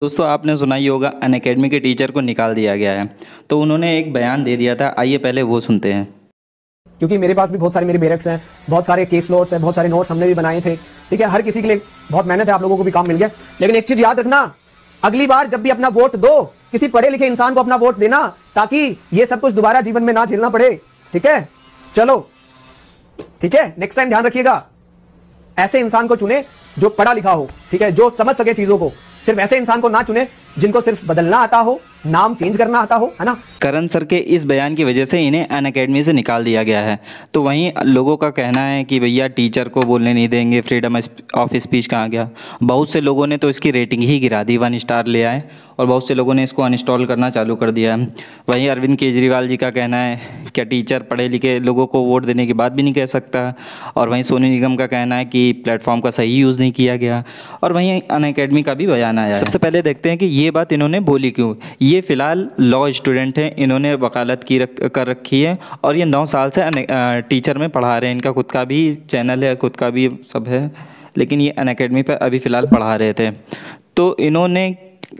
दोस्तों आपने सुना ही होगा अनअकैडमी के टीचर को निकाल दिया गया है। तो उन्होंने एक बयान दे दिया था, आइए पहले वो सुनते हैं। क्योंकि मेरे पास भी बहुत सारे मेरे बेरेक्स हैं, बहुत सारे केस नोट्स हैं, बहुत सारे नोट्स हमने भी बनाए थे। ठीक है, हर किसी के लिए बहुत मेहनत है, आप लोगों को भी काम मिल गया। लेकिन एक चीज याद रखना, अगली बार जब भी अपना वोट दो, किसी पढ़े लिखे इंसान को अपना वोट देना, ताकि ये सब कुछ दोबारा जीवन में ना झेलना पड़े। ठीक है, चलो ठीक है, नेक्स्ट टाइम ध्यान रखिएगा, ऐसे इंसान को चुने जो पढ़ा लिखा हो। ठीक है, जो समझ सके चीजों को। सिर्फ ऐसे इंसान को ना चुने जिनको सिर्फ बदलना आता हो, नाम चेंज करना आता हो, है ना। करण सर के इस बयान की वजह से इन्हें अनअकैडमी से निकाल दिया गया है। तो वहीं लोगों का कहना है कि भैया टीचर को बोलने नहीं देंगे, फ्रीडम ऑफ स्पीच कहाँ गया। बहुत से लोगों ने तो इसकी रेटिंग ही गिरा दी, 1 स्टार ले आए, और बहुत से लोगों ने इसको अनइंस्टॉल करना चालू कर दिया है। वहीं अरविंद केजरीवाल जी का कहना है क्या टीचर पढ़े लिखे लोगों को वोट देने की बात भी नहीं कह सकता। और वहीं सोनू निगम का कहना है कि प्लेटफॉर्म का सही यूज़ नहीं किया गया। और वहीं अनअकैडमी का भी बयान आया है। सबसे पहले देखते हैं कि ये बात इन्होंने बोली क्यों। ये फ़िलहाल लॉ स्टूडेंट हैं, इन्होंने वकालत कर रखी है और ये 9 साल से टीचर में पढ़ा रहे हैं। इनका खुद का भी चैनल है, खुद का भी सब है, लेकिन ये अनअकैडमी पर अभी फ़िलहाल पढ़ा रहे थे। तो इन्होंने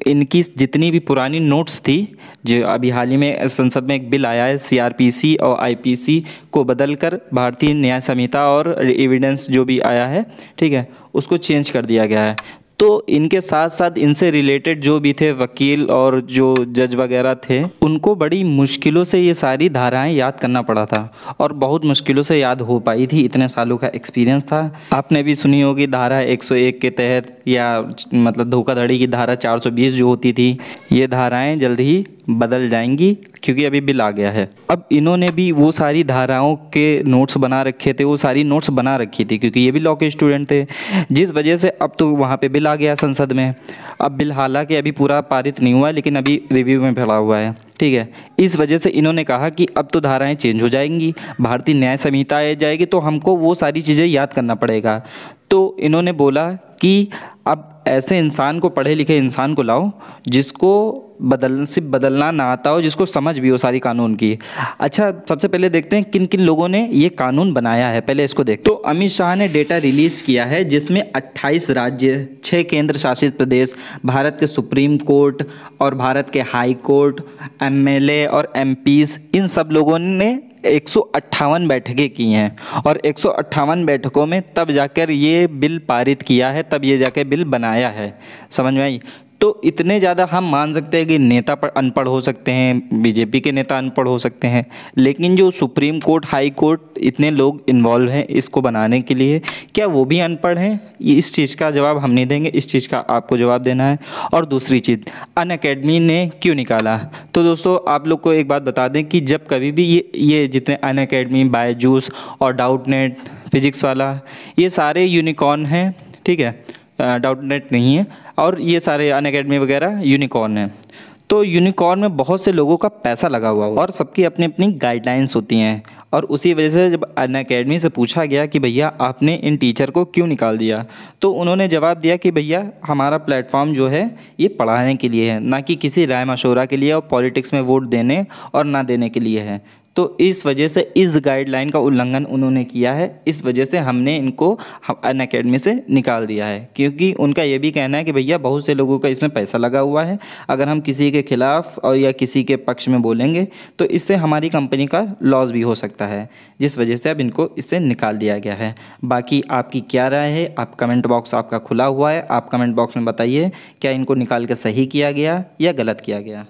इनकी जितनी भी पुरानी नोट्स थी, जो अभी हाल ही में संसद में एक बिल आया है सीआरपीसी और आईपीसी को बदलकर भारतीय न्याय संहिता और एविडेंस जो भी आया है, ठीक है, उसको चेंज कर दिया गया है। तो इनके साथ साथ इनसे रिलेटेड जो भी थे वकील और जो जज वगैरह थे, उनको बड़ी मुश्किलों से ये सारी धाराएं याद करना पड़ा था और बहुत मुश्किलों से याद हो पाई थी। इतने सालों का एक्सपीरियंस था। आपने भी सुनी होगी धारा 101 के तहत, या मतलब धोखाधड़ी की धारा 420 जो होती थी, ये धाराएं जल्द ही बदल जाएंगी क्योंकि अभी बिल आ गया है। अब इन्होंने भी वो सारी धाराओं के नोट्स बना रखे थे, वो सारी नोट्स बना रखी थी क्योंकि ये भी लॉ के स्टूडेंट थे, जिस वजह से अब तो वहाँ पे बिल आ गया संसद में। अब बिल हालांकि अभी पूरा पारित नहीं हुआ है, लेकिन अभी रिव्यू में पड़ा हुआ है, ठीक है। इस वजह से इन्होंने कहा कि अब तो धाराएं चेंज हो जाएंगी, भारतीय न्याय संहिता आ जाएगी, तो हमको वो सारी चीज़ें याद करना पड़ेगा। तो इन्होंने बोला कि अब ऐसे इंसान को, पढ़े लिखे इंसान को लाओ जिसको सिर्फ बदलना ना आता हो, जिसको समझ भी हो सारी कानून की। अच्छा, सबसे पहले देखते हैं किन किन लोगों ने ये कानून बनाया है, पहले इसको देखते हैं। तो अमित शाह ने डेटा रिलीज़ किया है जिसमें 28 राज्य, 6 केंद्र शासित प्रदेश, भारत के सुप्रीम कोर्ट और भारत के हाई कोर्ट, एमएलए और एमपीज़, इन सब लोगों ने 158 बैठकें की हैं और 158 बैठकों में तब जाकर ये बिल पारित किया है, तब ये जाकर बिल बनाया है। समझ में आई? तो इतने ज़्यादा हम मान सकते हैं कि नेता पर अनपढ़ हो सकते हैं, बीजेपी के नेता अनपढ़ हो सकते हैं, लेकिन जो सुप्रीम कोर्ट, हाई कोर्ट, इतने लोग इन्वॉल्व हैं इसको बनाने के लिए, क्या वो भी अनपढ़ हैं? इस चीज़ का जवाब हम नहीं देंगे, इस चीज़ का आपको जवाब देना है। और दूसरी चीज़, अनअकैडमी ने क्यों निकाला? तो दोस्तों आप लोग को एक बात बता दें कि जब कभी भी ये जितने अनअकैडमी, बायजूस और डाउटनेट, फिजिक्स वाला, ये सारे यूनिकॉर्न हैं, ठीक है, डाउटनेट नहीं है, और ये सारे अनअकैडमी वगैरह यूनिकॉर्न हैं। तो यूनिकॉर्न में बहुत से लोगों का पैसा लगा हुआ और सबकी अपनी अपनी गाइडलाइंस होती हैं। और उसी वजह से जब अनअकैडमी से पूछा गया कि भैया आपने इन टीचर को क्यों निकाल दिया, तो उन्होंने जवाब दिया कि भैया हमारा प्लेटफॉर्म जो है ये पढ़ाने के लिए है, ना कि किसी राय मशवरा के लिए और पॉलिटिक्स में वोट देने और ना देने के लिए है। तो इस वजह से इस गाइडलाइन का उल्लंघन उन्होंने किया है, इस वजह से हमने इनको अनअकैडमी से निकाल दिया है। क्योंकि उनका ये भी कहना है कि भैया बहुत से लोगों का इसमें पैसा लगा हुआ है, अगर हम किसी के खिलाफ और या किसी के पक्ष में बोलेंगे तो इससे हमारी कंपनी का लॉस भी हो सकता है, जिस वजह से अब इनको इससे निकाल दिया गया है। बाकी आपकी क्या राय है? आप कमेंट बॉक्स आपका खुला हुआ है, आप कमेंट बॉक्स में बताइए क्या इनको निकाल के सही किया गया या गलत किया गया।